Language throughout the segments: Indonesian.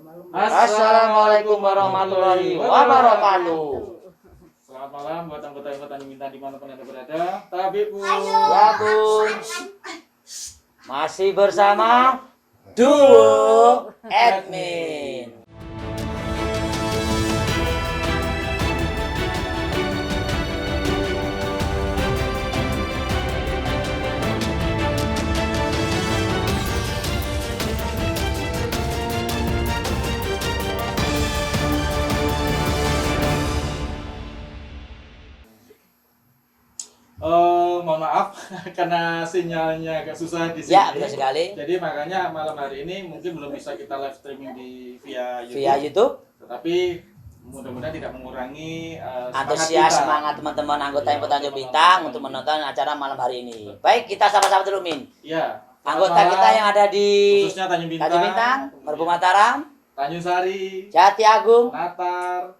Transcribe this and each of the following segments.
Assalamualaikum warahmatullahi wabarakatuh. Selamat malam buat anggota-anggota Minta dimanapun Anda berada. Tapi Bun. Ya Bun. Masih bersama Duo Admin. Mohon maaf karena sinyalnya agak susah di sini. Ya, betul sekali. Jadi makanya malam hari ini mungkin belum bisa kita live streaming via YouTube. Via YouTube. Tetapi mudah-mudahan tidak mengurangi Antusias semangat teman-teman anggota yang Tanjung Bintang untuk menonton acara malam hari ini. Baik, kita sama-sama dulu Min. Iya. Anggota kita yang ada di khususnya Tanjung Bintang, Merbu Mataram, Tanjung Sari, Jati Agung, Natar,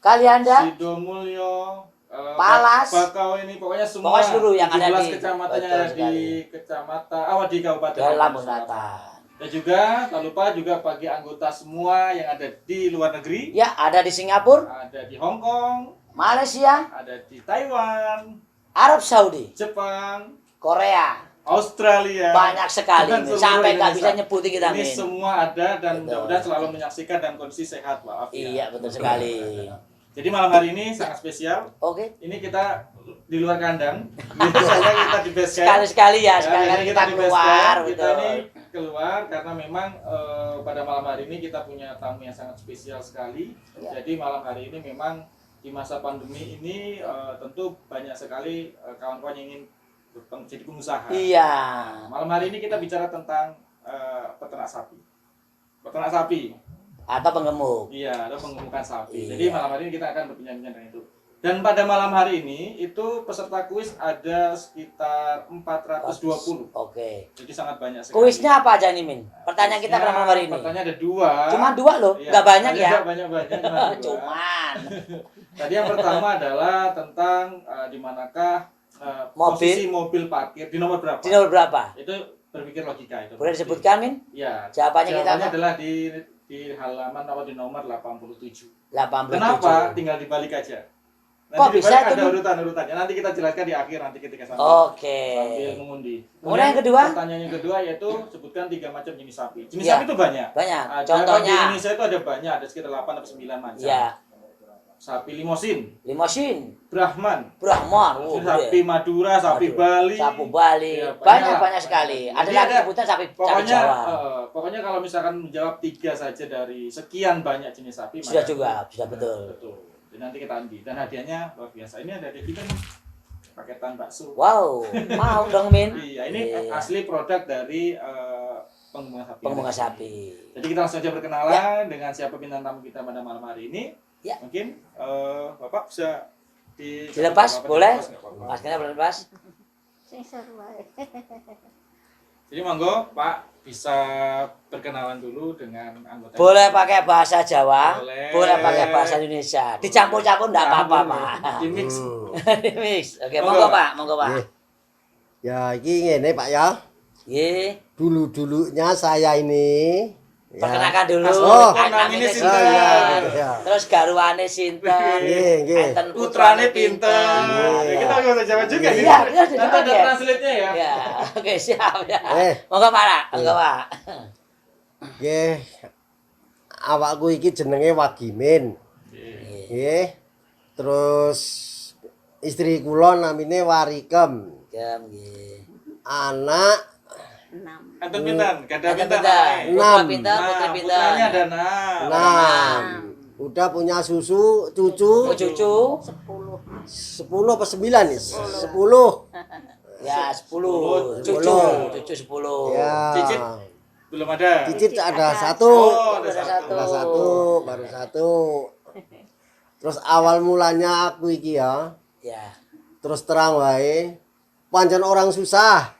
Kalianda, Sidomulyo, Palas, Bakau ini pokoknya semua pokoknya seluruh yang ada di kecamatan yang ada di kecamatan di Kabupaten Lampung Selatan. Dan juga tak lupa juga bagi anggota semua yang ada di luar negeri. Ya, ada di Singapura, Ada di Hong Kong, Malaysia, ada di Taiwan, Arab Saudi, Jepang, Korea. Australia. Banyak sekali dan Min. seluruh Sampai nggak bisa Indonesia. nyebutin kita Ini Min. semua ada dan Betul. mudah-mudahan selalu menyaksikan dan kondisi sehat walafiat. Iya, betul sekali. Jadi malam hari ini sangat spesial. Oke. Ini kita di luar kandang. Biasanya kita di base camp. Sekali-sekali ya, Ya, sekali-kali biasanya kita di base keluar. camp. Kita Betul. ini keluar karena memang pada malam hari ini kita punya tamu yang sangat spesial sekali. Ya. Jadi malam hari ini memang di masa pandemi ini tentu banyak sekali kawan-kawan yang ingin jadi pengusaha. Iya. Malam hari ini kita bicara tentang peternak sapi. Peternak sapi. Atau penggemuk. Iya, atau pengemukan sapi. Iya. Jadi malam hari ini kita akan berbincang-bincang dengan itu. Dan pada malam hari ini itu peserta kuis ada sekitar 420. Oke. Jadi sangat banyak sekali. Kuisnya apa aja nih Min? Pertanyaan kita pada malam hari ini. Pertanyaan ada dua. Cuma dua loh, Iya, nggak banyak ya. Nggak banyak-banyak. Cuma dua. Cuman. Tadi yang pertama adalah tentang di manakah posisi mobil parkir di nomor berapa? Di nomor berapa? Itu berpikir logika itu. Boleh disebutkan Min? Iya. Jawabannya kita apa? adalah di halaman atau di nomor 87. 87. Kenapa? Tinggal dibalik aja. Nanti Kok bisa dibalik itu, ada Min? urutan-urutannya. Nanti kita jelaskan di akhir nanti ketika sambil Oke. mengundi. Kemudian yang kedua? Pertanyaan yang kedua yaitu sebutkan 3 macam jenis sapi. Jenis Iya. sapi itu banyak. Banyak. Ada, Contohnya. di Indonesia itu ada banyak, ada sekitar 8 atau 9 macam. Ya. Sapi limosin, Limosin, Brahman, Brahman, sapi Madura, sapi Bali. sapi Bali, Ya, banyak sekali. Ada Jadi lagi sebutan sapi Pokoknya, Jawa. pokoknya kalau misalkan menjawab 3 saja dari sekian banyak jenis sapi, Sudah maka- juga, sudah betul. Betul. Dan nanti kita undi. Dan hadiahnya luar biasa. Ini ada di kita nih, paketan bakso. Wow, mau dong Min. Iya, ini Iya. asli produk dari pengembangan sapi. Pengembangan sapi. Jadi kita langsung saja berkenalan dengan siapa bintang tamu kita pada malam hari ini. Ya. Mungkin Bapak bisa Dilepas, Bapak boleh? dilepas, nggak apa-apa. Maskernya boleh lepas. Jadi monggo Pak bisa berkenalan dulu dengan anggota. Boleh pakai bahasa Jawa, Boleh. boleh pakai bahasa Indonesia. Dicampur-campur enggak apa-apa, Pak. Di mix. Mix. Oke, Monggo, monggo Pak. Pak, monggo Pak. Nggih. Ya, ini ngene Pak ya. Nggih. Dulu-dulunya saya ini ya. Perkenalkan dulu. Oh. Namanya Namanya sinten. sinten. Ya. Terus garwane sinten. Nggih, nggih. Enten Putrane pinter. Iya. Kita nggak usah jawab juga. Iya, nih. iya, Nanti jawab ada ya. translate-nya ya. Ya, oke siap ya. Eh. Monggo Pak, monggo Pak. Nggih. Awakku iki jenenge Wagimin. Iya. Nggih. Terus istri kula namine Warikem. Jam nggih. Anak Anten pinten? Gada Pinter, pinten? pinter. anaknya? Putra Enam. pinter, putri Nah, pinter. putranya ada 6. 6. Udah punya susu, cucu Oh, cucu. 10 apa 9 nih? 10. Ya, 10. Cucu, 10. cucu 10. Ya. Cicit? Belum ada. Cicit ada 1. Oh, ada Ada 1. Ada 1, baru 1. Terus awal mulanya aku iki ya, Ya. terus terang wae, pancen orang susah.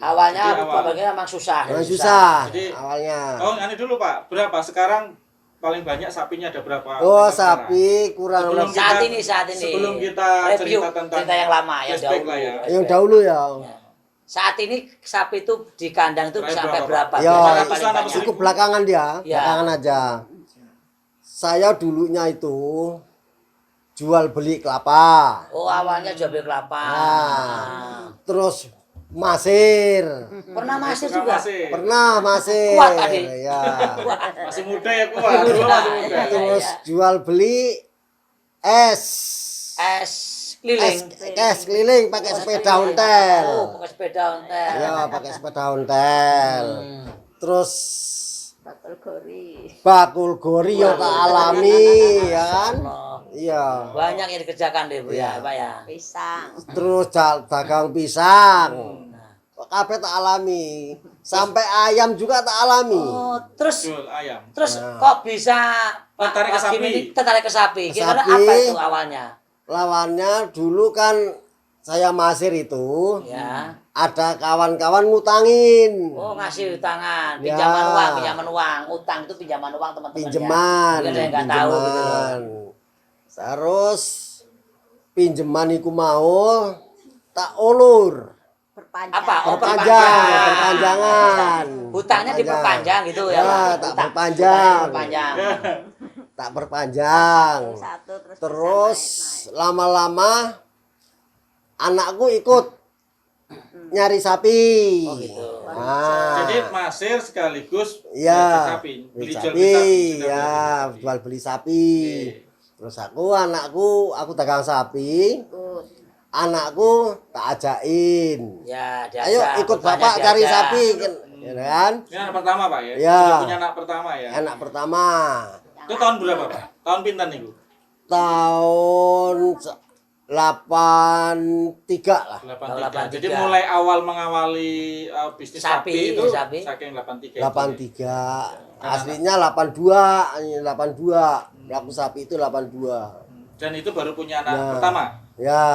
Awalnya Jadi awal. bagian memang susah. Orang susah Jadi- awalnya. Oh, ini dulu Pak. Berapa sekarang paling banyak sapinya ada berapa? Oh, sekarang? sapi kurang Sebelum lebih Saat ini. Sebelum kita Review cerita tentang cerita yang lama, yang flashback dahulu. lah ya. yang dahulu ya. Saat ini sapi itu di kandang itu bisa sampai berapa? Ya, Biasanya paling ratusan apa banyak. Cukup belakangan dia, Ya. belakangan aja. Saya dulunya itu jual beli kelapa, Oh, awalnya jual beli kelapa. Nah. terus masir, Pernah masir Suka juga? masih. pernah masir, Kuat tadi. ya. Masih muda ya kuat. Dulu masih muda. Terus jual beli es, Es keliling. es keliling pakai sepeda ontel. Oh, pakai sepeda ontel. Ya, pakai sepeda ontel. Hmm. Terus Bakul gori. bakul gori yang tak alami, ya kan? Allah. Iya. Banyak yang dikerjakan deh, Bu ya, Pak ya. Pisang. Terus dagang pisang. Kabeh tak alami. Sampai ayam juga tak alami. Oh, terus Jual ayam. kok bisa Pak Tertarik ke Hakim sapi. ini tertarik ke sapi? Ke Kira-kira sapi. apa itu awalnya? Lawannya dulu kan saya masir itu Ya. ada kawan-kawan ngutangin. Oh, ngasih utangan, Ya. pinjaman uang. Utang itu pinjaman uang, teman-teman. Pinjeman, Ya. Mungkin ada yang nggak tahu gitu loh. pinjeman. Terus pinjeman iku mau tak ulur. Perpanjang. Apa? Oh, Perpanjangan. Hutangnya diperpanjang gitu ya, Ya, Pak? tak Hutang- perpanjang. Diperpanjang. Tak perpanjang. Satu Terus bisa lama-lama anakku ikut nyari sapi. Oh, gitu. Nah, Jadi masir sekaligus ya, beli sapi. beli Beli jual sapi, beli sapi. ya, jual beli sapi. Terus anakku dagang sapi, ikut. anakku tak ajakin. Ya, diajak. Ayo ikut hutangnya bapak cari diajak. sapi, kan? Ini anak pertama Pak ya? Ya. Sudah punya anak pertama ya? Anak pertama. Itu tahun berapa Pak? Tahun pinten nih Bu? Tahun 83 lah. 83. 83. Jadi mulai awal mengawali bisnis Sapi, sapi itu sapi. saking 83. 83. Aslinya 82, ini 82. Laku sapi itu 82. Dan itu baru punya anak Ya. pertama. Ya.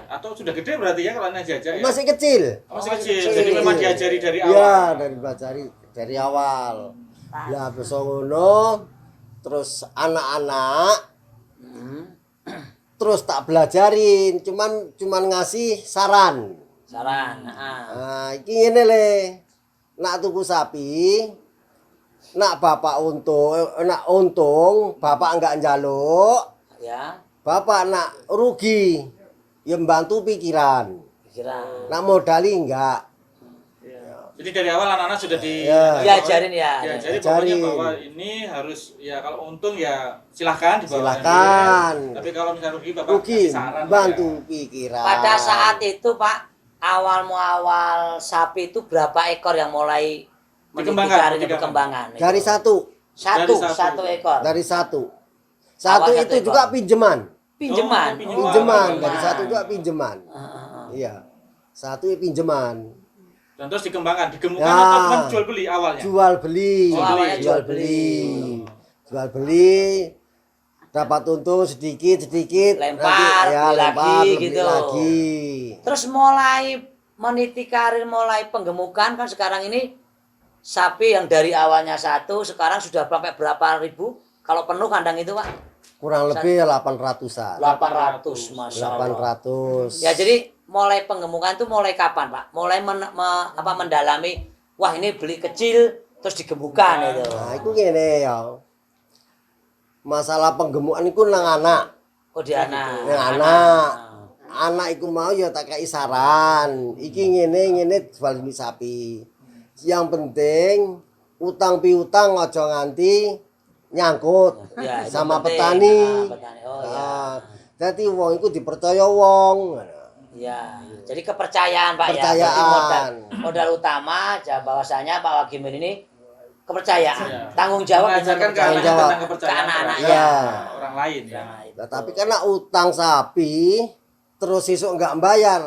Atau sudah gede berarti ya kalau anak diajak ya? Masih kecil. Masih kecil. Jadi memang diajari dari awal. Iya, dari awal. Ya, besok ngono. Terus anak-anak terus tak belajarin, cuman ngasih saran. Saran. Nah, iki ngene le. Nak tuku sapi, nak bapak untung, bapak enggak njaluk. Ya, Bapak nak rugi, ya membantu pikiran. pikiran. Nak modali enggak. Jadi dari awal anak-anak sudah Ya. Diajarin ya. Ya, jadi Diajarin. pokoknya bahwa ini harus ya kalau untung ya silahkan dibawa. Silakan. Tapi kalau misalnya rugi bapak Rugi, kasih saran. bantu Ya. pikiran. Pada saat itu, Pak, awal sapi itu berapa ekor yang mulai Dikembangkan, meniti karirnya berkembangan? itu? Dari satu, satu ekor. dari satu. Satu Awal itu satu juga ekor. pinjeman. Pinjeman. Oh, Oh, Pinjeman, pinjeman. dari satu juga pinjeman. Iya. Satu pinjeman. Dan terus dikembangkan, digemukkan Ya. atau cuma jual beli awalnya? Jual beli. Oh, awalnya jual Jual beli. Dapat untung sedikit Lempar, beli lagi, beli gitu. lagi. Terus mulai meniti karir, mulai penggemukan kan sekarang ini sapi yang dari awalnya satu sekarang sudah sampai berapa ribu? Kalau penuh kandang itu, Pak? Kurang lebih 800-an. 800, Masya Allah. 800. Ya, jadi mulai penggemukan itu mulai kapan, Pak? Mulai mendalami, wah ini beli kecil terus digemukkan itu. Nah, itu gini ya. Masalah penggemukan itu nang anak. Oh, di anak. Nang anak. Anak iku mau ya tak kei saran. Iki ngene jual beli sapi. Yang penting utang piutang aja nganti nyangkut Ya, itu sama penting. petani. Petani. Oh, ya. Nah, jadi wong iku dipercaya wong. Ya, jadi kepercayaan, Pak. Kepercayaan. Ya. Berarti modal utama bahwasanya Pak Wagimin ini kepercayaan, Ya. tanggung jawab dengan Mengajarkan ke kepercayaan. anak jawab. tentang kepercayaan Ke anak-anaknya. Ya. orang lain ya. Nah, itu. Nah, tapi karena utang sapi terus sesuk enggak bayar.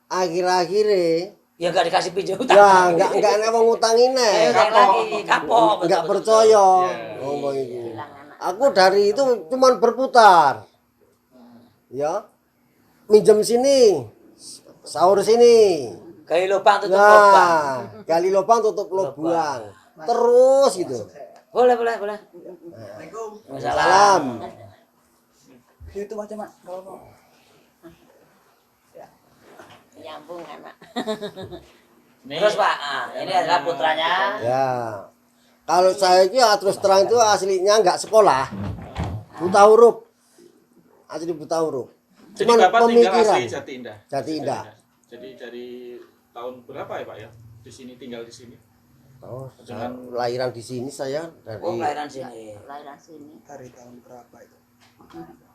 Akhir-akhirnya Ya nggak dikasih pinjam utang. ya enggak ana wong ngutangin Ayo nek. naik lagi, kapok. Enggak betul-betul. percaya Iya. ngomong itu. Aku dari itu cuman berputar. Ya. Minjem sini. Sahur sini. Gali lubang tutup lubang. Nah, gali lubang tutup lubang. Terus gitu. Boleh. Waalaikumsalam. Salam. Itu macam mana? Nyambung anak. Terus Pak, ini adalah putranya. Ya. Kalau saya itu ya terus terang itu aslinya nggak sekolah. Buta huruf. Asli buta huruf. Jadi Cuman Bapak tinggal pemikiran. asli Jati Indah. Jati Indah. Jadi dari tahun berapa ya Pak ya? Di sini tinggal di sini. Oh, saya lahiran di sini saya dari Oh, kelahiran sini. Lahiran sini. Dari tahun berapa itu?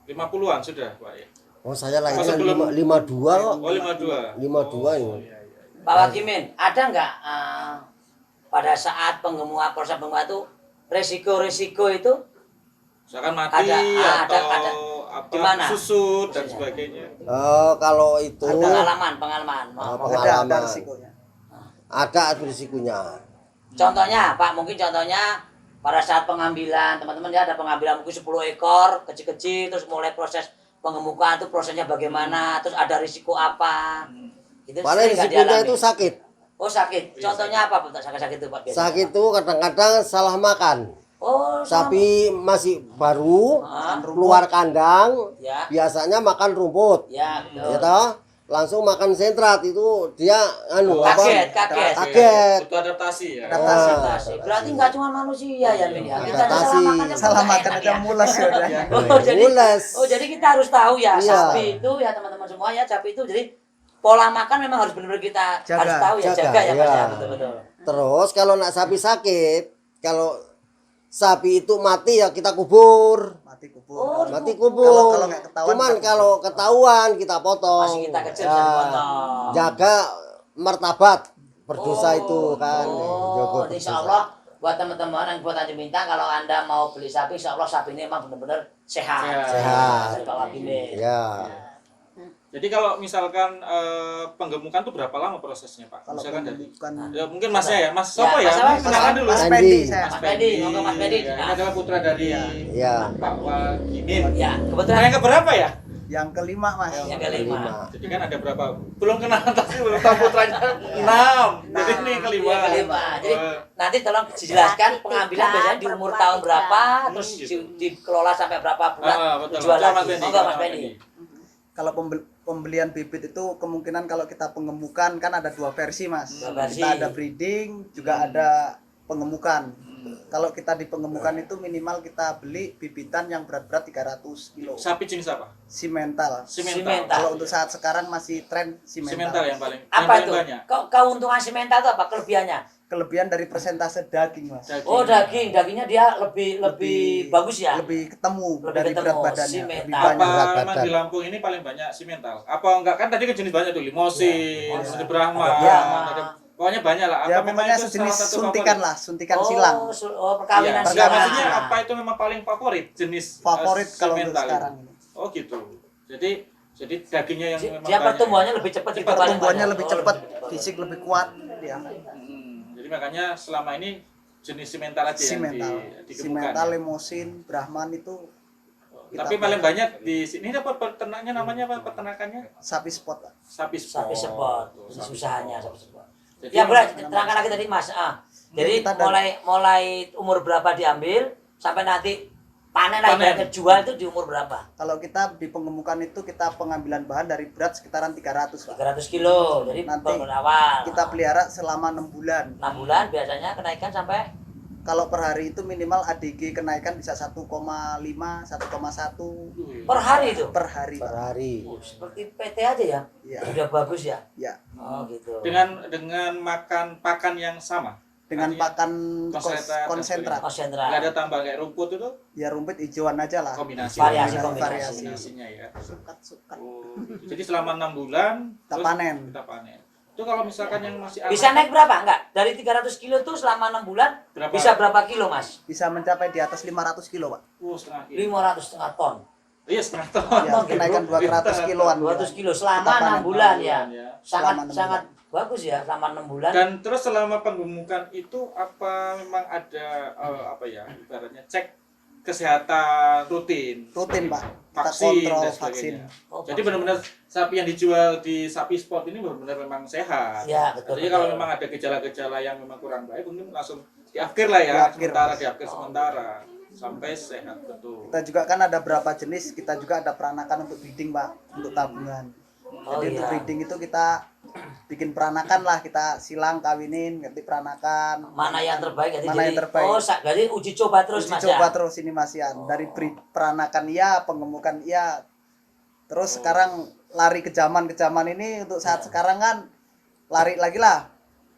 50-an sudah Pak ya? Oh, saya lahiran sebelum- 52 kok. Oh 52. 52 ini. Iya, iya. Pak Wakimin, ada nggak pada saat proses penggemukan itu resiko-resiko itu Misalkan mati Ada, atau ada. apa Gimana? susut dan sebagainya. Kalau itu pengalaman? Oh, Ada pengalaman. risikonya. Ada risikonya. Contohnya, Pak, mungkin contohnya pada saat pengambilan, teman-teman ya ada pengambilan mungkin 10 ekor, kecil-kecil, terus mulai proses pengemukan itu prosesnya bagaimana, terus ada risiko apa. Itu Paling sering nggak risikonya dialami. itu sakit. Oh sakit. Contohnya apa Pak? Sakit itu Pak biasanya? Sakit itu kadang-kadang salah makan. Oh, Sapi masih baru, keluar kandang, Ya. biasanya makan rumput. Ya, Ya betul. toh? Langsung makan sentrat itu dia kaget. Itu adaptasi ya. Adaptasi. Berarti nggak cuma manusia ya, Min ya. Kita ada Adaptasi. Salah makan enak aja ya. mulas ya udah. Mules. jadi kita harus tahu ya, Iya. sapi itu ya teman-teman semua ya, sapi itu jadi pola makan memang harus benar-benar kita Jaga. harus tahu ya, Jaga, jaga ya Mas iya. ya, betul-betul. Terus kalau nak sapi sakit, kalau sapi itu mati ya kita kubur. Mati Oh, kubur. Mati Kalau kubur. nggak ketahuan, Cuman kita kalau ketahuan kita potong. Masih kita kecil Ya, bisa dipotong. jaga martabat berdosa Oh, itu kan. Jaga Oh, insya berdosa. Allah buat teman-teman yang buat Tanjung Bintang kalau Anda mau beli sapi, insya Allah sapi ini memang benar-benar sehat. Sehat. Dari Pak Wakimin. Ya. Jadi kalau misalkan penggemukan tuh berapa lama prosesnya Pak? Kalau Misalkan dari bukan ya, mungkin Masnya ya, Mas Sopo Ya, ya? Mas Sopo, Kenalan dulu. Mas Mas Pendi Pendi. saya. Mas Pendi, monggo Mas Pendi. Ya, ini adalah putra dari Ya. Pak Wakimin. Ya, Nah, kebetulan yang keberapa ya? yang kelima Mas. yang kelima. Jadi kan ada berapa? Belum kenalan tapi belum tahu putranya 6. Jadi ini yang kelima. Yang kelima. Jadi Oh. nanti tolong dijelaskan pengambilan biasanya di umur tahun berapa, terus gitu. dikelola sampai berapa bulan Betul. dijual Coba lagi. Mas Pendi. Monggo Mas Pendi. Kalau pembelian bibit itu kemungkinan kalau kita pengemukan kan ada dua versi Mas. Dua versi. Kita ada breeding, juga ada pengemukan. Kalau kita di pengemukan itu minimal kita beli bibitan yang berat-berat 300 kilo. Sapi jenis apa? Simental. Simental. Kalau untuk saat sekarang masih tren Simental simental. yang paling Apa itu? banyak. Keuntungan simental itu apa? Kelebihannya? Kelebihan dari persentase daging Mas. Daging. Oh, dagingnya dia lebih bagus ya. Lebih ketemu Lebih dari ketemu, berat badannya. simental. Lebih Apa banyak. Berat memang badan. di Lampung ini paling banyak simental? Apa enggak kan tadi kan jenis banyak tuh limosin, Iya. Brahma, Iya. pokoknya banyak lah. Ya Apa memang pokoknya itu sejenis salah satu suntikan favorit? lah, suntikan silang. Perkawinan Iya, silang. maksudnya apa itu memang paling favorit jenis Favorit kalau untuk simental sekarang itu? ini. Oh gitu. Jadi dagingnya yang memang Dia banyak. pertumbuhannya lebih cepat gitu, Pertumbuhannya lebih Oh, cepat, cepat. fisik lebih kuat dia. Jadi makanya selama ini jenis simental aja Simental. yang dikemukan. Simental, ya? limosin, Brahman itu kita Tapi paling pakai. banyak di sini apa peternaknya namanya apa peternakannya? sapi spot. Pak. Sapi spot. Sapi sepot. Tuh, Ini sapi susahnya spot. sapi sepot. Jadi Ya boleh memang- terangkan lagi tadi Mas. Jadi Kita dan- mulai umur berapa diambil sampai nanti panen lagi Panen. ibaratnya jual itu di umur berapa? Kalau kita di pengemukan itu kita pengambilan bahan dari berat sekitaran 300 Pak. 300 kilo. Jadi Nanti baru awal. Kita pelihara selama 6 bulan. 6 bulan biasanya kenaikan sampai Kalau per hari itu minimal ADG kenaikan bisa 1,5, 1,1 per hari itu. per hari. Per Pak. hari. Seperti PT aja ya. Iya. Udah bagus ya. Ya, Oh gitu. dengan makan pakan yang sama. dengan Artinya pakan konsentrat. konsentrat. Konsentrat. Nggak ada tambah kayak rumput itu Ya rumput hijauan aja lah. kombinasi. Variasi, Kombinasinya ya. Sukat-sukat. Oh, jadi selama 6 bulan Kita terus panen. Kita panen. Itu kalau misalkan yang masih Bisa anak, naik berapa? Enggak. Dari 300 kilo tuh selama 6 bulan Berapa? bisa berapa kilo, Mas? Bisa mencapai di atas 500 kilo, Pak. setengah kilo. 500 setengah ton. Iya, setengah ton. Ya, kenaikan 200 kiloan. 200 kilo selama Kita panen 6 bulan ya. ya. Sangat Selama 6 sangat bagus ya selama 6 bulan. Dan terus selama penggemukan itu apa memang ada apa ya ibaratnya cek kesehatan rutin, Rutin, Pak. Kita vaksin kontrol dan vaksin. sebagainya. Oh, Jadi benar-benar sapi yang dijual di sapi spot ini benar-benar memang sehat. Ya, betul. Jadi kalau memang ada gejala-gejala yang memang kurang baik mungkin langsung diakhir lah ya, Diakhir. diakhir sementara sampai sehat betul. Kita juga kan ada berapa jenis, kita juga ada peranakan untuk breeding, Pak, untuk tabungan. Oh, Jadi untuk iya. breeding itu kita bikin peranakan lah, kita silang, kawinin, ganti peranakan. Mana yang terbaik jadi Mana yang terbaik. Oh, berarti uji coba terus Uji Mas coba ya. terus ini Mas Yan. Dari peranakan iya, pengemukan iya. Terus sekarang lari ke zaman ini untuk saat sekarang kan lari lagi lah.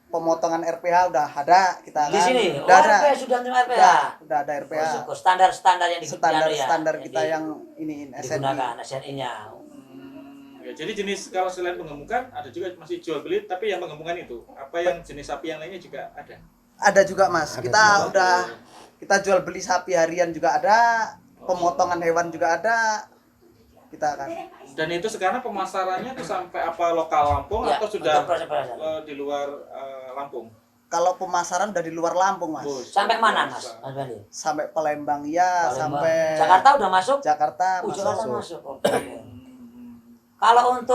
Pemotongan RPH udah ada kita Di kan. sini. Oh, Udah ada. RPH sudah terima RPH. Udah ada RPH. Oh, standar-standar yang Standar kita yang iniin SNI. digunakan SNI-nya. Ya, jadi jenis kalau selain pengemukan ada juga masih jual beli, tapi yang pengemukan itu apa yang jenis sapi yang lainnya juga ada. Ada juga Mas. Kita jual beli sapi harian juga ada, pemotongan hewan juga ada. Kita kan. Dan itu sekarang pemasarannya tuh sampai apa lokal Lampung Ya, atau sudah untuk proses. di luar Lampung? Kalau pemasaran udah di luar Lampung Mas. Oh, Sampai mana Mas? Mas Bandi? Sampai Palembang ya, Palembang. sampai Jakarta udah masuk? Jakarta Jakarta masuk. masuk. Oke.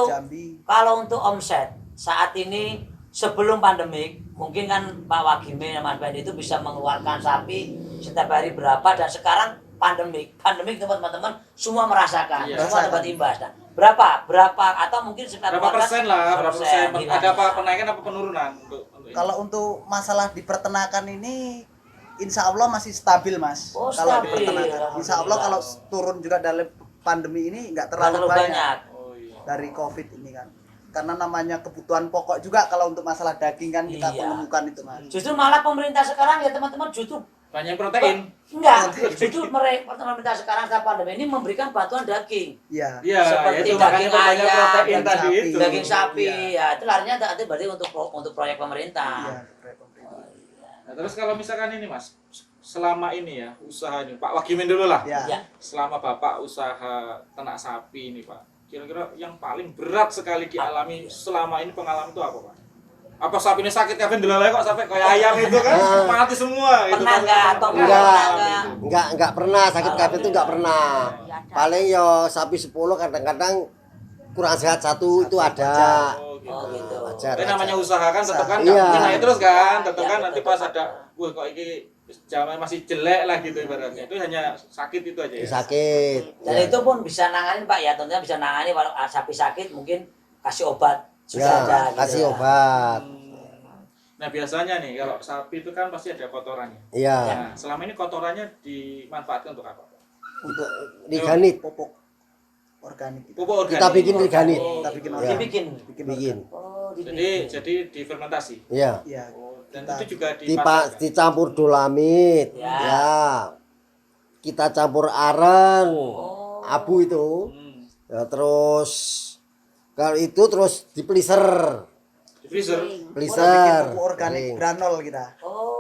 Jambi. Kalau untuk omset saat ini sebelum pandemik, mungkin kan Pak Wagime dan Mas Bandi itu bisa mengeluarkan sapi setiap hari berapa, dan sekarang pandemik teman-teman semua merasakan, Iya. semua dapat imbas. Nah, berapa atau mungkin sekitar Berapa persen lah, berapa persen? nilainya. Ada apa penaikan apa penurunan untuk ini? Kalau untuk masalah di peternakan ini insya Allah masih stabil Mas. Oh, Kalau di stabil. peternakan, insya Allah kalau turun juga dalam pandemi ini nggak terlalu, terlalu banyak. Oh iya. dari COVID ini kan. Karena namanya kebutuhan pokok juga kalau untuk masalah daging kan kita Iya. menemukan itu Mas. Justru malah pemerintah sekarang ya teman-teman justru Banyak protein. enggak, justru pemerintah sekarang saat pandemi ini memberikan bantuan daging. Iya. Iya, Seperti itu makanya daging banyak ayam, protein daging tadi sapi. itu. Daging sapi, Iya. ya itu larinya nanti berarti untuk proyek pemerintah. Iya. Nah, terus kalau misalkan ini Mas, selama ini ya usaha ini, Pak Wagimin dulu lah. Iya. Ya. Selama Bapak usaha ternak sapi ini Pak, kira-kira yang paling berat sekali dialami selama ini pengalaman itu apa Pak? Apa sapi ini sakit kabeh ndelalai kok sampai kayak ayam itu kan mati semua itu. Pernah nggak atau Enggak pernah sakit kabeh itu enggak pernah. Paling yo sapi 10 kadang-kadang kurang sehat satu itu ada. Oh, gitu. Oh, gitu. Wajar. Tapi namanya usaha kan tetap kan Iya. nggak mungkin naik terus kan, tetap Iya, kan nanti tetap. pas ada, wah kok ini zaman masih jelek lah gitu ibaratnya. Itu hanya sakit itu aja ya. Sakit. Dan Ya. itu pun bisa nanganin Pak ya, tentunya bisa nangani kalau sapi sakit mungkin kasih obat Ya, saja. kasih ya. obat. Nah biasanya nih kalau sapi itu kan pasti ada kotorannya. Iya. Nah selama ini kotorannya dimanfaatkan untuk apa? Untuk diganit. Pupuk organik. Pupuk organik. Kita bikin organik. Oh, Kita bikin Ya. organik. Dibikin. Bikin. Oh, Jadi difermentasi. Iya. Iya. Oh, dan Kita- itu juga dipasarkan. Dicampur dolamit. Ya. Ya. Kita campur areng. Oh. Abu itu. Hmm. Ya, terus kalau itu terus di freezer. Di freezer. Kita bikin Freezer. pupuk organik Kering. granul kita.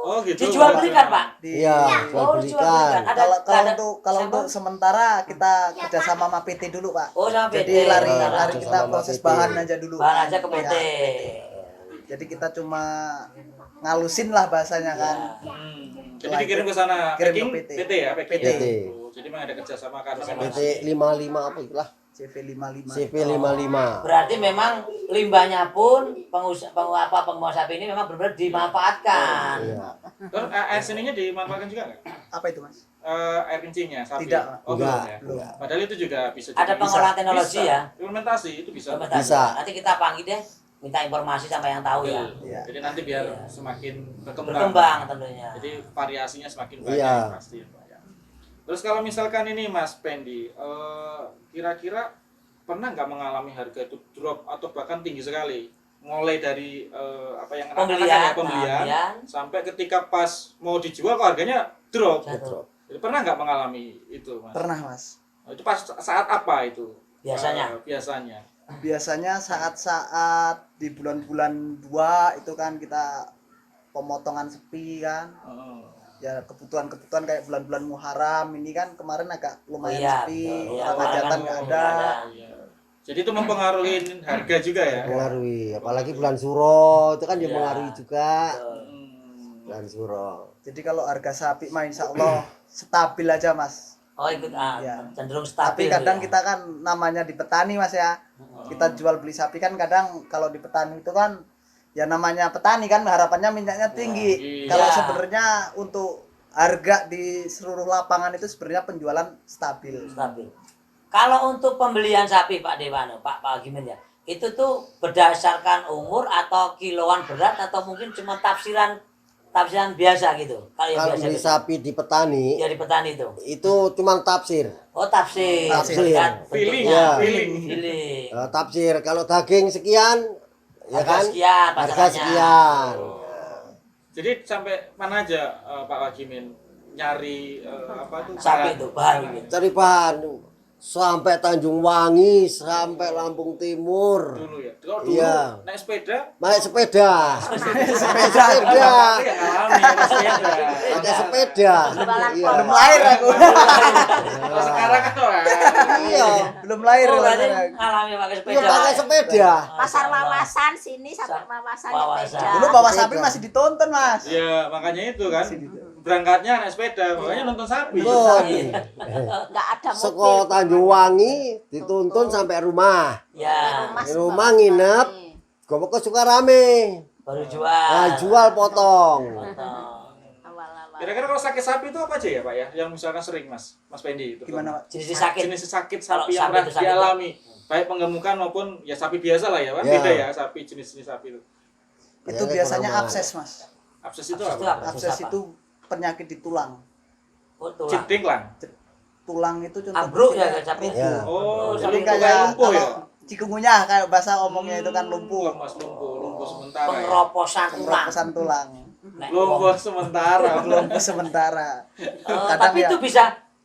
Oh, gitu. Dijual belikan Pak. Di- Iya, jual Oh, dijual belikan. belikan. Ada Kalau ada kalau sampel? untuk sementara kita kerjasama sama PT dulu Pak. Oh, sama Jadi PT. lari Oh, lari kita kerjasama proses PT. bahan aja dulu. Bahan aja ke PT. Ya, jadi kita cuma ngalusin lah bahasanya kan. Jadi dikirim ke sana. Kirim Packing ke PT. PT ya, packing. PT. Oh, jadi memang ada kerjasama karena memang PT 55 apa itulah. CV55. CV55. Berarti memang limbahnya pun pengusaha sapi ini memang benar-benar dimanfaatkan. Iya. Terus air seninya dimanfaatkan juga nggak? Apa itu Mas? Air kencingnya sapi. Tidak. Oh, Enggak, belum ya. enggak. Padahal itu juga bisa. Ada jadi. pengolahan teknologi Bisa. ya. Fermentasi itu bisa. Bisa. Nanti kita panggil deh, minta informasi sama yang tahu ya. Iya. Jadi nanti biar Iya. semakin berkembang. Berkembang tentunya. Jadi variasinya semakin banyak Iya. pasti ya, Pak, ya. Terus kalau misalkan ini Mas Pendi, kira-kira pernah nggak mengalami harga itu drop atau bahkan tinggi sekali? Mulai dari apa yang Pembelian, pembelian sampai ketika pas mau dijual kok harganya drop. Jatuh. Jadi pernah nggak mengalami itu, Mas? Pernah Mas. Itu pas saat apa itu? Biasanya? Biasanya. Biasanya saat-saat di bulan-bulan 2 itu kan kita pemotongan sepi kan. Oh. Ya kebutuhan-kebutuhan kayak bulan-bulan Muharram ini kan kemarin agak lumayan Iya, sepi, betul. Iya, orang kemarin hajatan kan nggak nggak ada. ada. Iya. Jadi itu mempengaruhi harga juga ya? Mengaruhi. Apalagi bulan Suro itu kan ya Iya. mengaruhi juga. Hmm. Bulan Suro. Jadi kalau harga sapi mah insya Allah stabil aja Mas. Oh ikut Iya. cenderung Tapi stabil. kadang ya. kita kan namanya di petani Mas ya. Kita jual beli sapi kan kadang kalau di petani itu kan ya namanya petani kan harapannya minyaknya tinggi. Iya. Kalau Iya. sebenarnya untuk harga di seluruh lapangan itu sebenarnya penjualan stabil. stabil. Kalau untuk pembelian sapi Pak Dewano, Pak Gimen ya, itu tuh berdasarkan umur atau kiloan berat atau mungkin cuma tafsiran biasa gitu. Kalau yang Kalau biasa beli gitu. sapi di petani Ya di petani itu. cuma tafsir. Oh tafsir. Tafsir. Melihat Feeling, bentuknya. feeling. Feeling. Tafsir kalau daging sekian ya Harga kan sekian, harga pasarannya. sekian. Jadi sampai mana aja Pak Wagimin nyari apa tuh? Sapi itu bahan gitu. Cari bahan sampai Tanjung Wangi, sampai Lampung Timur. Dulu ya. Kalau dulu Iya. naik sepeda, Naik sepeda. Naik sepeda. Bapak ya alami naik sepeda. Pakai sepeda. Iya. Belum lahir aku. Kalau sekarang kan wah. Iya. Belum lahir Oh, berarti sekarang. ngalami pakai sepeda. Iya pakai sepeda. Pasar Wawasan sini sampai Wawasan Wawasan. sepeda. Dulu bawa Sepeda. sapi masih ditonton, Mas. Iya, makanya itu kan. Berangkatnya naik sepeda, makanya nonton sapi. Tuh. Enggak ada mobil. Sekolah Tanjung Wangi dituntun sampai rumah. Ya, Di rumah nginep, gue ke Sukarame. baru jual. Nah, jual potong. Awal-awal. Kira-kira kalau sakit sapi itu apa aja ya, Pak ya? Yang misalkan sering, Mas Pendi itu. Gimana, Pak? Jenis sakit. Jenis sakit Kalau sapi yang sapi pernah itu sakit. dialami. Baik penggemukan maupun ya sapi biasa lah ya, Pak. Ya. Beda ya sapi jenis-jenis sapi itu. Itu Ya, biasanya kurang abses, Mas. Abses itu Abses itu apa? apa? Abses apa? itu penyakit di tulang. Oh, tulang. Cinting lah. Tulang itu contoh Ambruk ya, kecilnya sapi. Ya. Oh, Jadi jadi kayak kayak lumpuh ya. cikungunya kayak bahasa omongnya itu kan lumpuh. Lemas lumpuh sementara. Ya. Pengeroposan tulang. Pesan tulang. Nek Lumpuh sementara. Lumpuh sementara. Tapi itu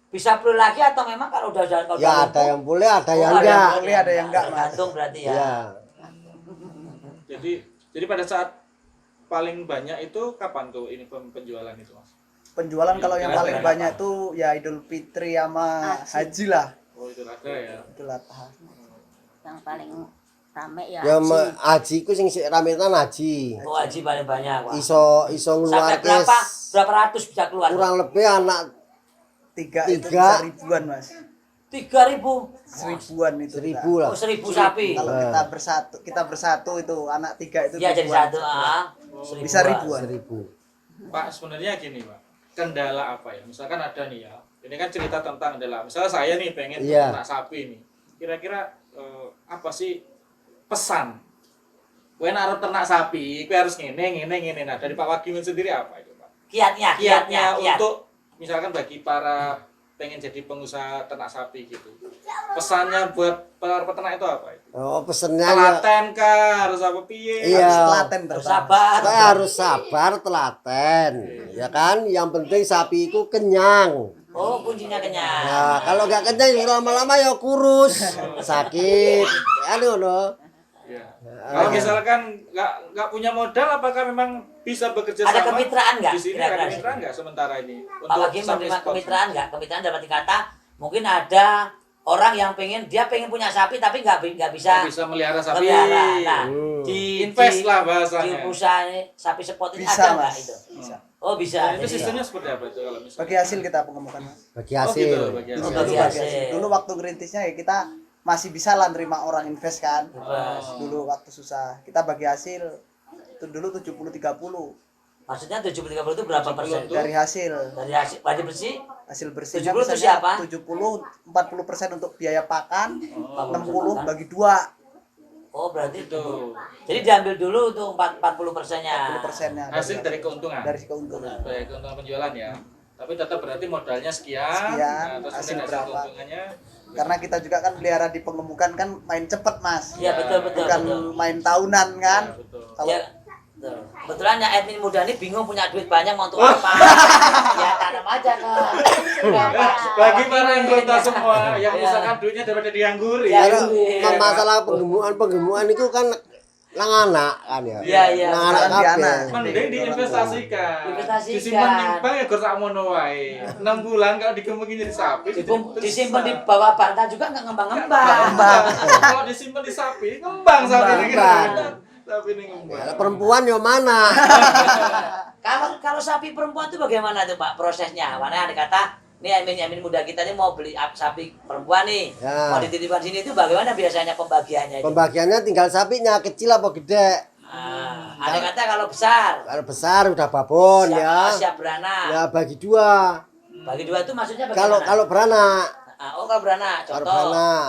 bisa perlu lagi atau memang kalau udah kalau Ya udah ada yang boleh, ada yang ada enggak. boleh, ada yang enggak, Mas. Tergantung berarti ya. Ya. Jadi pada saat paling banyak itu kapan tuh ini penjualan itu, Mas? Penjualan kalau yang paling Kira-kira banyak itu ya Idul Fitri sama Haji lah. Oh, itu ada ya. Idul Adha. Yang paling rame ya. Ya Haji. haji ku sing sik rame tenan haji. Oh, haji paling banyak, Pak. Iso Sampai ngluarke berapa ratus bisa keluar? kurang lebih anak Tiga itu Tiga. bisa ribuan, Mas. 3.000. Seribuan itu. 1000 lah. Oh, 1.000 sapi. Kalau kita bersatu itu anak tiga itu Iya jadi ribuan. satu. Bisa ribuan. 1000. Pak, sebenarnya gini, Pak. Kendala apa ya? Misalkan ada nih ya. Ini kan cerita tentang adalah misalnya saya nih pengen Iya. ternak sapi nih. Kira-kira apa sih pesan? Kowe arep ternak sapi, kowe harus ngene. Nah, dari Pak Wagimin sendiri apa itu, Pak? Kiatnya. Kiatnya untuk misalkan bagi para pengen jadi pengusaha ternak sapi gitu. Pesannya buat para peternak itu apa itu? Oh, pesennya ya Telaten kah? Harus apa piye? Iya. Harus telaten Harus terutama. sabar. saya harus sabar, telaten. Ya kan? Yang penting sapi itu kenyang. Oh, kuncinya kenyang. Nah, kalau nggak kenyang ya lama-lama ya kurus, sakit. Anu no. Iya. Kalau misalkan nggak punya modal, apakah memang bisa bekerja Ada sama? kemitraan nggak? Di sini Kira-kira ada kemitraan nggak sementara ini? Pak Wagi sapi menerima sport? kemitraan nggak? Kemitraan dapat dikata mungkin ada orang yang pengen punya sapi tapi nggak bisa Nggak bisa melihara sapi. melihara. Nah, Invest lah bahasanya. di usaha sapi spot ini Bisa, ada nggak Mas. itu? Bisa. Oh bisa. Nah, itu Jadi, sistemnya seperti apa itu kalau misalnya? Bagi hasil kita pengemukan, Mas. Bagi Oh, hasil. gitu, bagi Oh, hasil. bagi hasil. Dulu waktu ngerintisnya ya kita masih bisa lah nerima orang invest kan. Bebas. Dulu waktu susah. Kita bagi hasil itu dulu 70-30 Maksudnya 70-30 itu berapa 70 persen? itu? dari hasil. Dari hasil wajib bersih? Hasil bersihnya 70 itu misalnya siapa? 70-40% untuk biaya pakan, 60 pakan. bagi 2 Oh berarti itu. Itu Jadi diambil dulu untuk 40 persennya. 40%-nya hasil dari keuntungan. dari keuntungan. Baik, keuntungan penjualan ya. Tapi tetap berarti modalnya sekian, Sekian, terus hasil kemudian berapa. keuntungannya. Karena kita juga kan pelihara di pengemukan kan main cepet, Mas. Iya betul betul. Bukan betul. main tahunan kan. Ya, betul. Kalau Ya, betul. Kebetulan ya admin muda ini bingung punya duit banyak mau untuk apa. Ya tanam aja kan. Bagi para anggota semua yang misalkan duitnya daripada dianggurin. Ya, Kalau iya. masalah penggemukan itu kan nang anak kan ya. Iya, iya. Nang anak Bukan di kabeh. anak. Mending diinvestasikan. Investasikan. Disimpan di bank ya sak mono wae. 6 bulan kalau digemukin jadi sapi. Disimpan di bawah bantal juga nggak ngembang-ngembang. Kalau disimpan di sapi, ngembang sapi ini. Ngembang. Sapi ini ngembang. Ya, perempuan yo mana? Kalau sapi perempuan itu bagaimana tuh Pak prosesnya? Mana ada kata nih admin muda kita ini mau beli sapi perempuan nih, Ya. mau dititipkan sini itu bagaimana biasanya pembagiannya itu? Pembagiannya tinggal sapinya kecil apa gede. Ada kata kalau besar Kalau besar udah babon ya. siap beranak. Ya bagi dua. Bagi dua itu maksudnya Kalau bagaimana? kalau beranak Oh kalau beranak, Karo contoh. beranak.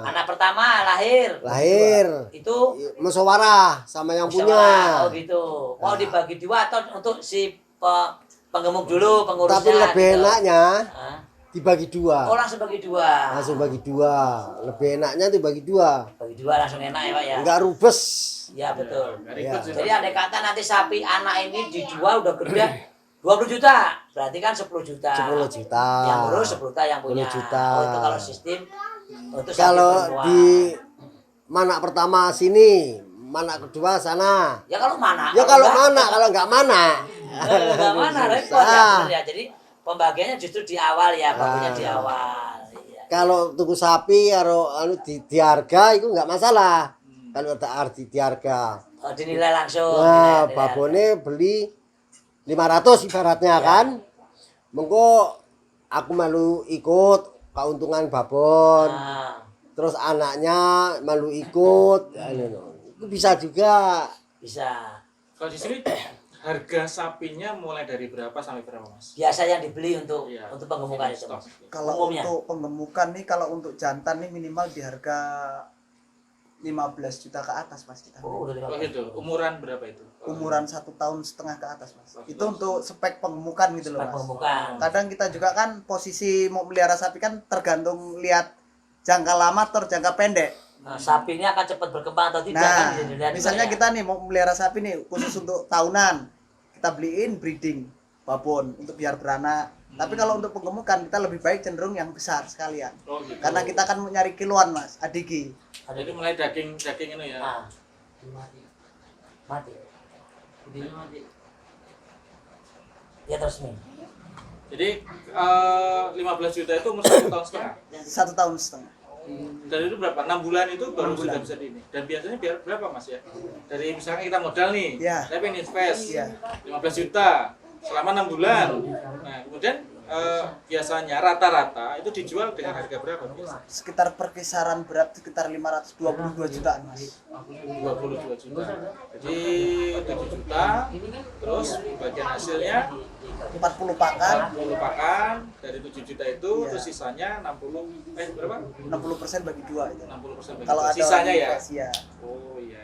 Anak pertama lahir. Lahir. Itu Musyawarah sama yang punya. musyawarah. Oh gitu. Mau dibagi dua atau untuk si penggemuk dulu, pengurusnya. Tapi lebih gitu. enaknya Hah? dibagi dua. Oh langsung bagi dua. Langsung bagi dua. Lebih enaknya dibagi dua. Bagi dua langsung enak ya Pak ya. Enggak rubes. Iya betul. Nggak Iya. ribet sih. Jadi andai kata nanti sapi anak ini dijual udah gede 20 juta. Berarti kan 10 juta. 10 juta. Yang ngurus 10 juta yang punya. 10 juta. Oh itu kalau sistem untuk sapi Kalau perempuan. di mana pertama sini, mana kedua sana. Ya kalau mana? Ya kalau enggak, mana, kalau enggak mana. Kalau enggak mana repot ya, bener ya. Jadi pembagiannya justru di awal ya, bakunya di awal. Iya. Kalau tuku sapi karo anu di harga itu enggak masalah. Kalau ada arti di harga. Oh, dinilai langsung. Nah, dinilai. babone beli 500 ibaratnya kan. Mengko aku malu ikut keuntungan babon. Nah, Terus anaknya malu ikut. Itu bisa juga. bisa. Kalau di sini harga sapinya mulai dari berapa sampai berapa, Mas? Biasa yang dibeli untuk Iya. penggemukan itu. Stok. Kalau Umumnya. untuk penggemukan nih, kalau untuk jantan nih minimal di harga 15 juta ke atas Mas kita. Oh, udah Oh 15. gitu. Umuran berapa itu? Umuran 1,5 tahun ke atas Mas. Itu untuk spek penggemukan gitu loh Spek Mas. penggemukan. Kadang kita juga kan posisi mau melihara sapi kan tergantung lihat jangka lama atau jangka pendek. Nah, sapi ini akan cepat berkembang atau tidak kan Nah, bisa dilihat juga misalnya ya. kita nih mau melihara sapi nih khusus untuk tahunan, kita beliin breeding babon untuk biar beranak. Tapi kalau untuk penggemukan kita lebih baik cenderung yang besar sekalian. Oh gitu. Karena kita kan mau nyari kiloan Mas, adigi. Jadi mulai daging ini ya. Nah, mati. Mati. Ini mati. Ya terus nih. Jadi 15 juta itu umur 1,5 tahun. 1,5 tahun. Dan itu berapa? 6 bulan itu baru 6 sudah bulan. bisa di ini. Dan biasanya berapa Mas ya? Dari misalnya kita modal nih, Iya. saya pengen invest Iya. 15 juta selama 6 bulan. Nah, kemudian biasanya rata-rata itu dijual dengan harga berapa biasanya? Sekitar perkisaran berat sekitar 522 jutaan Mas. 22 juta. Jadi 7 juta, terus bagian hasilnya 40 pakan, 40 pakan, dari 7 juta itu, Iya. terus sisanya 60, berapa? 60% bagi 2 itu. 60% bagi Kalau dua. ada Sisanya orang ya? invest, ya. Oh iya,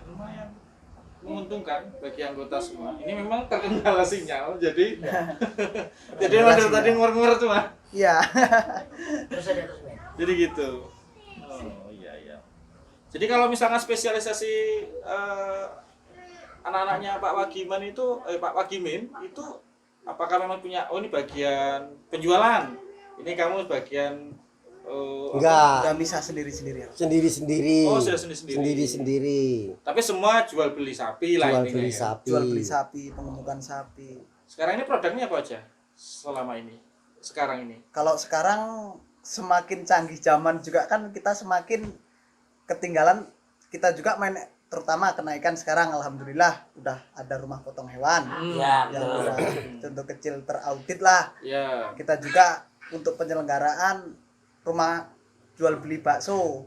lumayan menguntungkan bagi anggota semua. Ini memang terkendala sinyal, jadi jadi memang dari tadi ngor-ngor tuh mah. Iya. Terus aja terus nih. Jadi gitu. Oh iya. Jadi kalau misalnya spesialisasi anak-anaknya Pak Wagiman itu, Pak Wagimin itu apakah memang punya? Oh ini bagian penjualan. Ini kamu bagian Enggak. Udah bisa sendiri-sendiri. Sendiri-sendiri. Oh, sudah sendiri-sendiri. Sendiri-sendiri. Tapi semua jual beli sapi lah Jual intinya beli ya. sapi. Jual beli sapi, pengemukan sapi. Sekarang ini produknya apa aja selama ini? Sekarang ini. Kalau sekarang semakin canggih zaman juga kan kita semakin ketinggalan, kita juga main, terutama kenaikan sekarang alhamdulillah udah ada rumah potong hewan Ya, yang betul. udah contoh kecil teraudit lah. Ya. Kita juga untuk penyelenggaraan rumah jual beli bakso.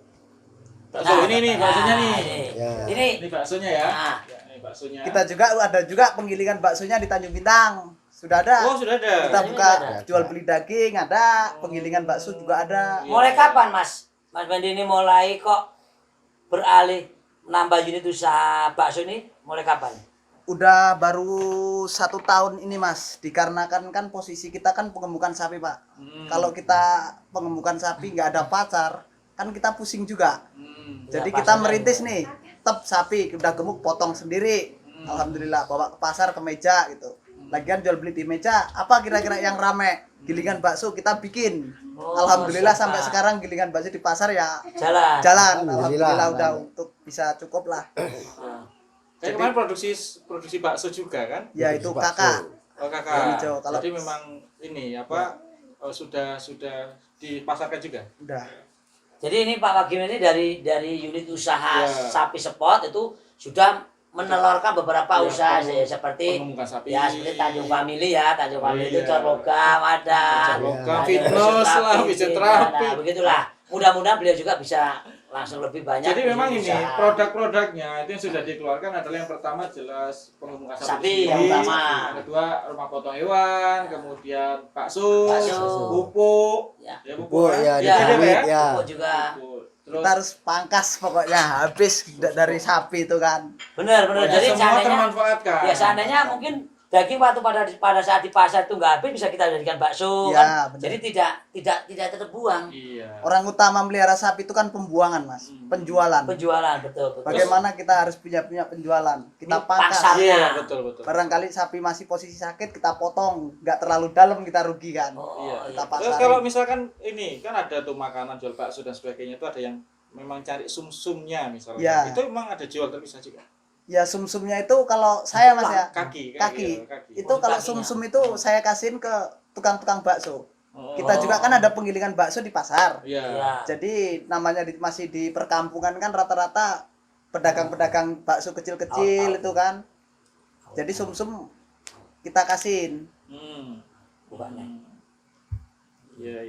Bakso ini nih, baksonya nih. Ya. Ini. Ini baksonya ya. Nah, Ini baksonya. Kita juga ada juga penggilingan baksonya di Tanjung Bintang. Sudah ada. Oh, sudah ada. Kita Ini buka ada. jual beli daging ada, penggilingan bakso juga ada. mulai kapan Mas? Mas Bandi ini mulai kok beralih nambah unit usaha bakso ini mulai kapan? Udah baru 1 tahun ini Mas, dikarenakan kan posisi kita kan pengemukan sapi Pak. Kalau kita pengemukan sapi nggak ada pacar, kan kita pusing juga. Jadi Ya, kita pasarnya merintis juga. nih, tetap sapi udah gemuk potong sendiri. Alhamdulillah bawa ke pasar ke meja gitu. Lagian jual beli di meja, apa kira-kira yang rame? Gilingan bakso kita bikin. Oh, Alhamdulillah mantap. sampai sekarang gilingan bakso di pasar ya Jalan. jalan. Alhamdulillah. Alhamdulillah udah untuk bisa cukup lah. Kayak kemarin produksi bakso juga kan? Ya itu Bakso. kakak. Oh Yang kakak. hijau. Kalau- Jadi memang ini apa? Sudah dipasarkan juga. Udah. Jadi ini Pak Wagim ini dari unit usaha Ya. sapi spot itu sudah menelurkan beberapa Ya, usaha seperti pengemukan sapi. ya seperti Tanjung Family ya, Tanjung Family itu Iya. cor logam ada, Cor logam, ada fitness lah, fisioterapi, fisioterapi. nah, begitulah. Mudah-mudahan beliau juga bisa langsung lebih banyak. Jadi memang ini usaha. produk-produknya itu yang sudah dikeluarkan adalah yang pertama jelas pengemukan Sapi sendiri, yang utama. yang kedua rumah potong hewan, kemudian bakso, Bakso. pupuk, Ya. Pupuk kan? ya, Ya, Gitu Pak, ditamit ya. Pupuk juga. Pupuk. Terus Kita harus pangkas pokoknya habis dari sapi itu kan. Benar. ya, Jadi semua seandainya termanfaatkan. ya seandainya mungkin daging waktu pada saat di pasar itu nggak habis bisa kita jadikan bakso Ya, kan. benar. Jadi tidak terbuang. Iya. Orang utama melihara sapi itu kan pembuangan, Mas. Penjualan. Penjualan betul. Bagaimana kita harus punya penjualan? Kita Ini pangkas. pasar. Iya, betul. Barangkali sapi masih posisi sakit kita potong, nggak terlalu dalam kita rugi kan. Oh, Iya. Kita Terus pasarin. kalau misalkan ini kan ada tuh makanan jual bakso dan sebagainya itu ada yang memang cari sumsumnya misalnya. Ya. Itu memang ada jual terpisah juga. Ya sumsumnya itu kalau saya Mas ya, Kaki. kaki. Kaki. Itu kalau kakinya. sumsum itu saya kasihin ke tukang-tukang bakso. Oh. Kita juga kan ada penggilingan bakso di pasar. Iya. Ya. Jadi namanya masih di perkampungan kan rata-rata pedagang-pedagang bakso kecil-kecil Tahu. itu kan. Jadi sumsum kita kasihin. Bukannya. Iya.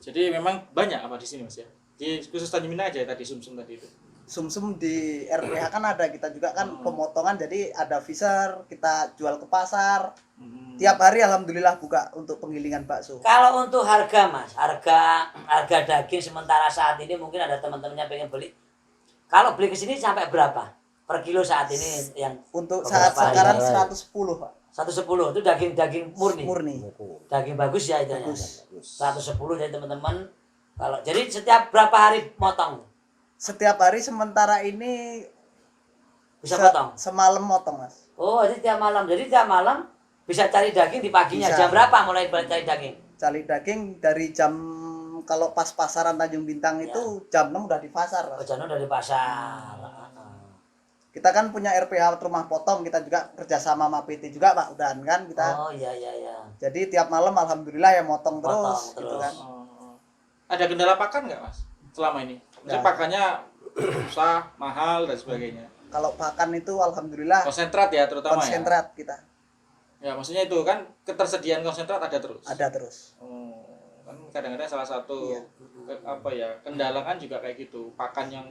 Jadi memang banyak apa di sini Mas ya? Di khusus Tanjung Minang aja ya, tadi sumsum tadi itu. Sumsum di RPH kan ada, kita juga kan pemotongan, jadi ada freezer, kita jual ke pasar. Tiap hari alhamdulillah buka untuk penggilingan bakso. Kalau untuk harga Mas, harga daging sementara saat ini mungkin ada teman-temannya pengen beli. Kalau beli ke sini sampai berapa per kilo saat ini yang Untuk beberapa saat hari? sekarang hari. 110, Pak. 110 itu daging murni. Murni. Daging bagus ya itu. Bagus. 110 dari teman-teman. Kalau jadi setiap berapa hari motong? Setiap hari sementara ini Bisa potong. semalam motong, Mas. Oh, jadi tiap malam. Jadi tiap malam bisa cari daging di paginya. Bisa. Jam berapa mulai cari daging? Cari daging dari jam, kalau pas pasaran Tanjung Bintang itu jam 6 udah di pasar, Oh, Mas. jano dari pasar. Kita kan punya RPH rumah potong, kita juga kerjasama sama PT juga, Pak. Udahan kan kita. Oh, iya. Jadi tiap malam alhamdulillah ya motong Motong terus, gitu terus. kan. Ada kendala pakan nggak Mas selama ini? Misalnya Nggak. pakannya susah, mahal dan sebagainya. Kalau pakan itu alhamdulillah Konsentrat ya terutama konsentrat kita ya. Ya maksudnya itu kan ketersediaan konsentrat ada terus. ada terus. Oh, kan kadang-kadang salah satu Iya. apa ya kendala kan juga kayak gitu, pakan yang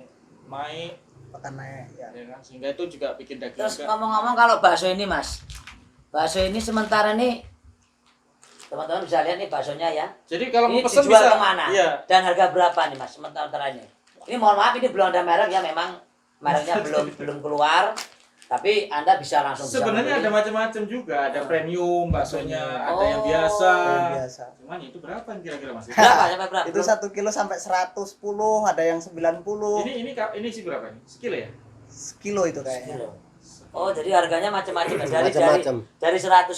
naik Pakan naik ya. ya kan, sehingga itu juga bikin daging Terus juga. ngomong-ngomong kalau bakso ini Mas. Bakso ini sementara nih teman-teman bisa lihat nih baksonya ya. Jadi kalau Ini mau pesen dijual bisa kemana? iya. Dan harga berapa nih Mas sementara ini? Ini mohon maaf ini belum ada merek ya, memang mereknya belum keluar. Tapi Anda bisa langsung Sebenarnya ada membeli. macam-macam juga, ada premium baksonya, ada yang Oh, biasa. yang biasa. Cuman itu berapa kira-kira Mas? Berapa sampai berapa? Itu 1 kilo sampai 110, ada yang 90 Ini sih berapa nih? Sekilo ya? kilo itu kayaknya. Kilo. Oh, jadi harganya macam-macam ya. Macam-macam. Dari 110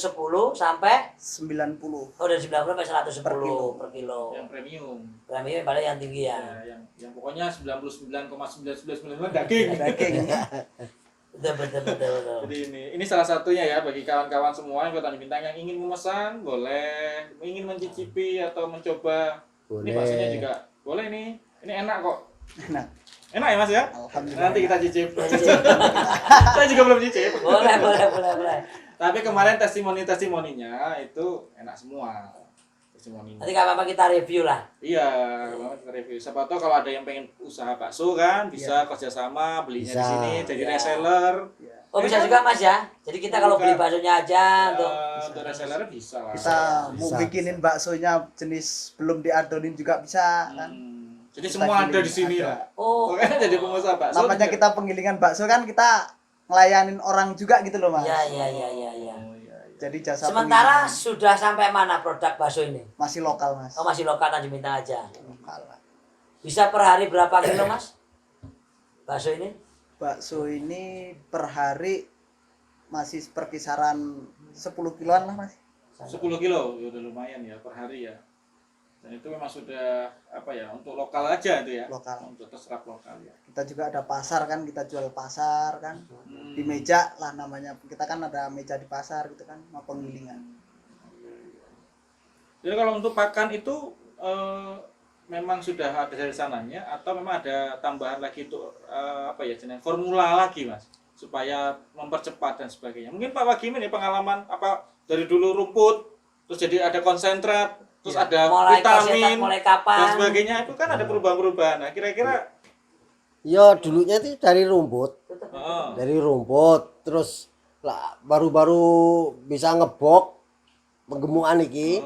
sampai 90. oh dari 90 sampai 110 Per kilo. per kilo. Yang premium. Premium pada yang tinggi ya. Ya, yang pokoknya 99,999 daging. Daging. Betul. Jadi ini salah satunya ya bagi kawan-kawan semua yang Tanjung Bintang yang ingin memesan boleh, ingin mencicipi atau mencoba. Ini Boleh. baksonya juga boleh nih. Ini enak kok. Enak. Enak ya Mas ya? Alhamdulillah. Nanti kita cicip. Saya juga belum cicip. Boleh. Tapi kemarin testimoninya itu enak semua. Testimoninya. Nanti nggak apa-apa kita review lah. Iya, kemarin kita review. Siapa tahu kalau ada yang pengen usaha bakso kan bisa kerjasama belinya di Bisa. sini jadi Iya. reseller. Oh bisa juga Mas ya. Jadi kita kalau beli baksonya aja Untuk reseller bisa lah. Kita mau Bisa, bikinin baksonya jenis belum diadonin juga bisa kan. Jadi Kita semua ada giling, di sini ada. lah. Oh. Pokoknya jadi pengusaha bakso. Namanya juga. kita penggilingan bakso kan kita ngelayanin orang juga gitu loh, Mas. Iya. Oh, iya. Jadi jasa Sementara penggilingan sudah sampai mana produk bakso ini? masih lokal, Mas. Oh masih lokal Tanjung Bintang aja. Lokal. Bisa per hari berapa kilo Mas? Bakso ini? Bakso ini per hari masih perkisaran 10 kiloan lah, Mas. 10 kilo, ya udah lumayan ya per hari ya. Dan itu memang sudah apa ya untuk lokal aja itu ya. Lokal. Untuk terserap lokal ya. Kita juga ada pasar kan, kita jual pasar kan. Di meja lah namanya. Kita kan ada meja di pasar gitu kan, mau penggilingan. Jadi kalau untuk pakan itu memang sudah ada dari sananya atau memang ada tambahan lagi untuk apa ya jenis formula lagi Mas supaya mempercepat dan sebagainya. Mungkin Pak Wagimin ya pengalaman apa dari dulu rumput terus jadi ada konsentrat terus ada Mulai vitamin mulai kapan? dan sebagainya itu kan ada perubahan-perubahan. Nah, kira-kira Ya dulunya itu dari rumput. Heeh. Dari rumput terus lah baru-baru bisa ngebok penggemukan iki.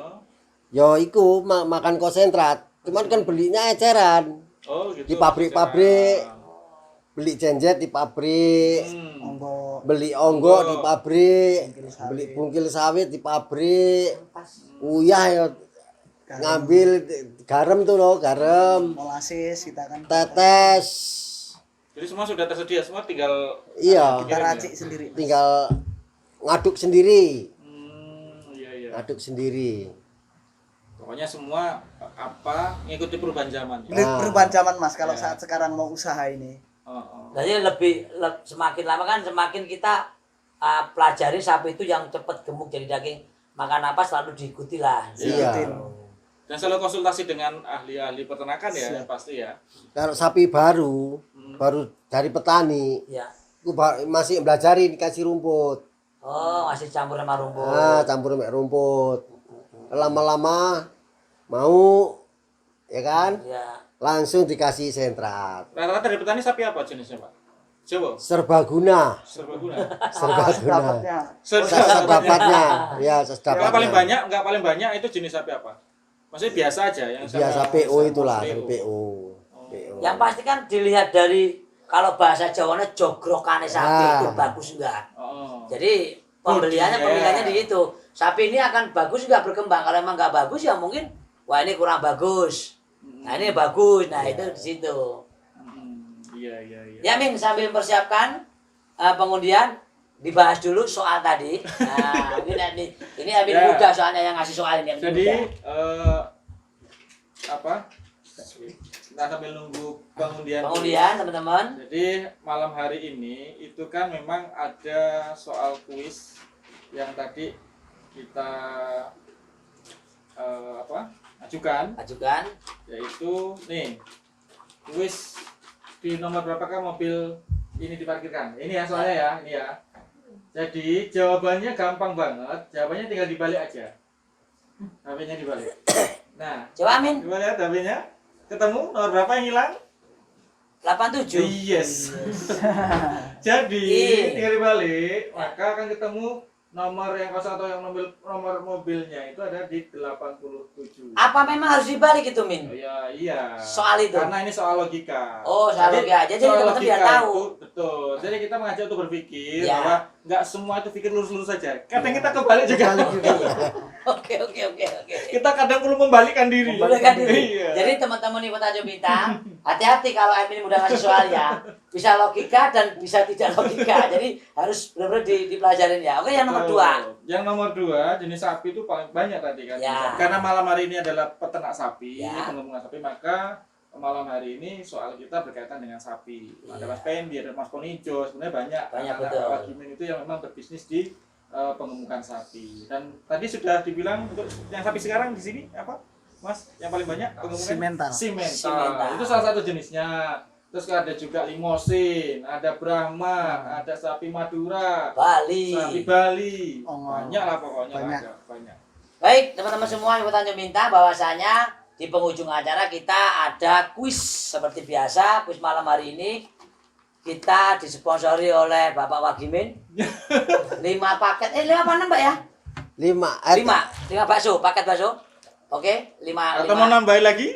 Ya iku makan konsentrat. Cuman kan belinya eceran. Oh gitu. Di pabrik-pabrik. Beli jenjet di pabrik. Monggo Beli onggo di pabrik, beli bungkil sawit di pabrik. Uyah ya ngambil garam tuh loh, garam, molasis kita kan tetes. Jadi semua sudah tersedia, semua tinggal Iya, kita racik sendiri. tinggal ngaduk sendiri. Iya iya. Ngaduk sendiri. Pokoknya semua apa ngikuti perubahan zaman. Ya? Perubahan zaman Mas kalau Ya. saat sekarang mau usaha ini. Oh. Jadi semakin lama kan semakin kita pelajari sapi itu yang cepat gemuk jadi daging makan apa selalu diikuti lah. Iya. Dan selalu konsultasi dengan ahli-ahli peternakan ya, pasti ya. Kalau sapi baru dari petani, Ya. itu masih belajar dikasih rumput. Oh, masih campur sama rumput. Nah, campur sama rumput. Lama-lama mau ya kan? Ya. Langsung dikasih sentrat. Rata-rata dari petani sapi apa jenisnya, Pak? Coba. Serbaguna. Serbaguna. Serbaguna. Dapatnya Sedapatnya. Ya, Yang sedapatnya. paling banyak itu jenis sapi apa? Maksudnya biasa aja yang Biasa sama- PO sama itulah, PO. dari PO. PO. Yang pasti kan dilihat dari kalau bahasa Jawanya jogrokane sapi Ah. itu bagus enggak. Oh. Jadi pembeliannya Iya. pemilihannya di itu. Sapi ini akan bagus juga berkembang. Kalau emang nggak bagus ya mungkin wah ini kurang bagus. Nah ini bagus. Nah itu di situ. Iya iya iya. Ya Min sambil mempersiapkan pengundian dibahas dulu soal tadi. Nah ini Amin Ya. muda soalnya yang ngasih soal ini. Amin Jadi muda. apa? Kita sambil nunggu pengundian. Pengundian teman-teman. Jadi malam hari ini itu kan memang ada soal kuis yang tadi kita ajukan, Ajukan. yaitu nih kuis di nomor berapakah mobil ini diparkirkan. Ini ya soalnya ya, ini ya. Jadi jawabannya gampang banget, jawabannya tinggal dibalik aja. HP-nya dibalik. Nah, Coba Amin. coba lihat HP-nya. Ketemu nomor berapa yang hilang? 87. Yes. Jadi Iya. tinggal dibalik, maka akan ketemu nomor yang kosong atau yang nomor mobilnya itu ada di 87. Apa memang harus dibalik itu Min? Oh, ya, iya. Soal itu? Karena ini soal logika. Oh, soal logika. Jadi soal teman-teman biar logika tahu. itu, betul. Jadi kita mengajak untuk berpikir Ya. bahwa nggak semua itu pikir lurus-lurus saja. Kadang kita kebalik juga. Oke. Kita kadang perlu membalikkan diri. Membalikkan diri. Iya. Jadi teman-teman nih Petajam Bintang, hati-hati kalau Amin udah ngasih soalnya. Bisa logika dan bisa tidak logika. Jadi harus benar-benar dipelajarin ya. Oke, yang nomor 2. Yang nomor 2 jenis sapi itu paling banyak tadi kan. Ya. Karena malam hari ini adalah peternak sapi, Ya. pengembangan sapi, maka malam hari ini soal kita berkaitan dengan sapi. Ada Mas Pendi, ada Mas Ponijo, sebenarnya banyak Betul. anak Wagimin itu yang memang berbisnis di pengemukan sapi. Dan tadi sudah dibilang untuk yang sapi sekarang di sini apa? Mas, yang paling banyak pengemukan Simental. Simental. Itu salah satu jenisnya. Terus ada juga limosin, ada Brahma, ada sapi Madura, Bali. sapi Bali. Oh, Banyak lah pokoknya. banyak. Ada, banyak. Baik, teman-teman semua yang Petajam Bintang, bahwasanya di penghujung acara kita ada kuis seperti biasa. Kuis malam hari ini kita disponsori oleh Bapak Wagimin. 5 paket, 5 apa 6 Mbak ya? 5. 5 bakso, paket bakso. Oke, 5. Atau mau nambahin lagi?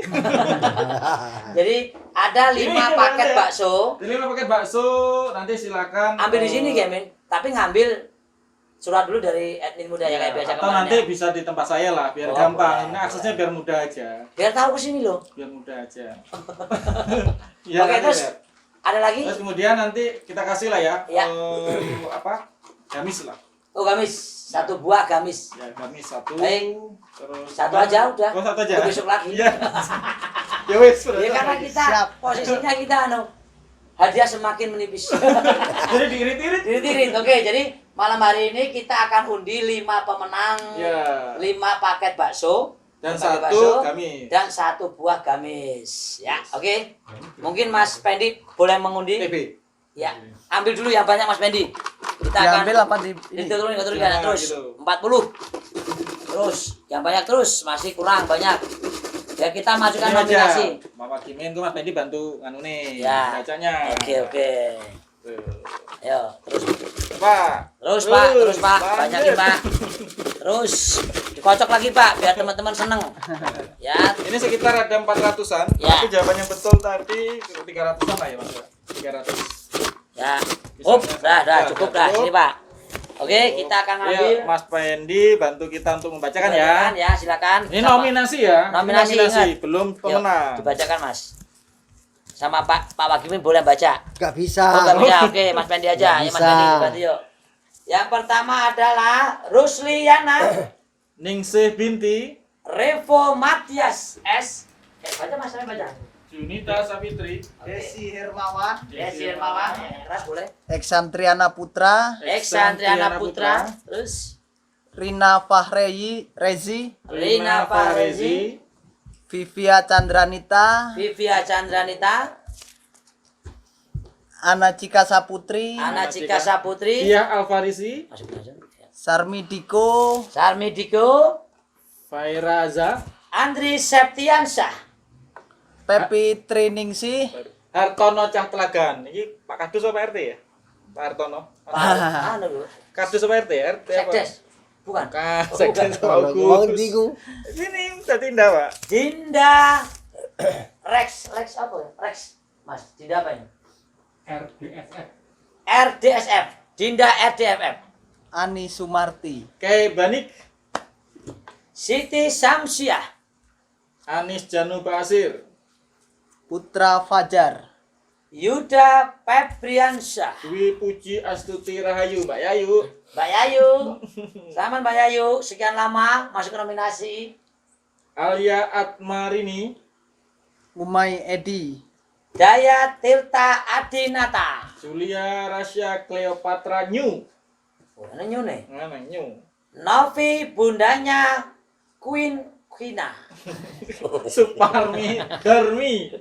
Jadi ada 5 Ini paket ada. bakso. Jadi 5 paket bakso, nanti silakan Ambil di sini, Gemin. Tapi ngambil surat dulu dari admin muda ya kayak biasa atau kemarin. nanti Ya. bisa di tempat saya lah, biar Oh, gampang. boleh. Nah, aksesnya biar mudah aja. Biar tahu kesini loh. Biar mudah aja. Oke, nanti terus lihat. ada lagi? Terus kemudian nanti kita kasih lah ya, Ya. apa? Gamis lah. Oh, gamis. 1 buah gamis. Ya, gamis 1. Baik. Terus 1 aja udah. Oh, 1 aja. Untuk besok lagi. Iya. Ya wes, Ya karena kita Siap. posisinya kita hadiah semakin menipis. Jadi diirit-irit. Diri-diri. Oke, jadi malam hari ini kita akan undi 5 pemenang. Ya. 5 paket bakso. Dan 5 paket 1 bakso, gamis. dan 1 buah gamis. Ya, oke. Mungkin Mas Pendi boleh mengundi. TB. Ya, ambil dulu yang banyak Mas Pendi. Kita akan Diambil apa di ini? diturunin Ya, terus gitu. 40. Terus yang banyak terus masih kurang banyak. Ya kita masukkan Ini aja. nominasi. Bapak Kimin tuh Mas Pendi bantu nganu nih Ya. bacanya. Oke. Tuh. Ayo, terus Pak. terus Pak, lanjut. banyakin Pak. Terus dikocok lagi Pak, biar teman-teman seneng. Ya, Ini sekitar ada 400-an, Ya. tapi jawabannya betul tadi 300-an lah ya Mas. 300. ya. Up, dah, cukup dah. Cukup. Sini Pak. Oke, kita akan ambil. Ya, Mas Pendi bantu kita untuk membacakan ya. Ya, silakan. Ini Sama- nominasi ya. Nominasi, ingat. belum Yuk, pemenang. dibacakan Mas. Sama Pak Wagimin boleh baca. Gak Oh, bisa. nggak bisa. Oke, Mas Pendi aja. Nggak Ya, Mas bisa. Pendi bantu yuk. Yang pertama adalah Rusliana Ningsih binti Revo Matias S. Baca Mas, saya baca. Junita Sapitri, Desi Hermawan, Desi Hermawan, keras boleh. Eksantriana Putra, Eksantriana Putra, terus Rina Rezi, Rina Farezi, Vivia Chandranita, Vivia Chandranita, Ana Cika Saputri, Ana Cika Saputri, Dia Alfarisi, masukin aja. Sarmi Diko, Sarmi Diko, Fairaza, Andri Septiansyah, Pepi Triningsih, Hartono Cah Telagan. Ini Pak Kadus apa RT ya? Pak Hartono. Anu dulu, Kadus apa RT? RT apa? Sekdes, bukan? Bukan, Oh, Sekdes bukan. Pak Mau Agus. diku. Ini tadi indah Pak. Dinda Rex apa ya? Rex, Mas, Dinda apa ini? RDSF, Dinda RDFF, Ani Sumarti, Kayak Banik, Siti Samsiah, Anis Janu Basir, Putra Fajar, Yuda Febriansyah, Dwi Puji Astuti Rahayu, Mbak Yayu, Mbak Yayu, selamat Mbak Yayu, sekian lama masuk ke nominasi. Alia Atmarini, Umay Edi, Daya Tirta Adinata. Julia Rasya Cleopatra New. Oh, ini new nih. Mana New? Novi bundanya Queen Quina. Suparmi Darmi,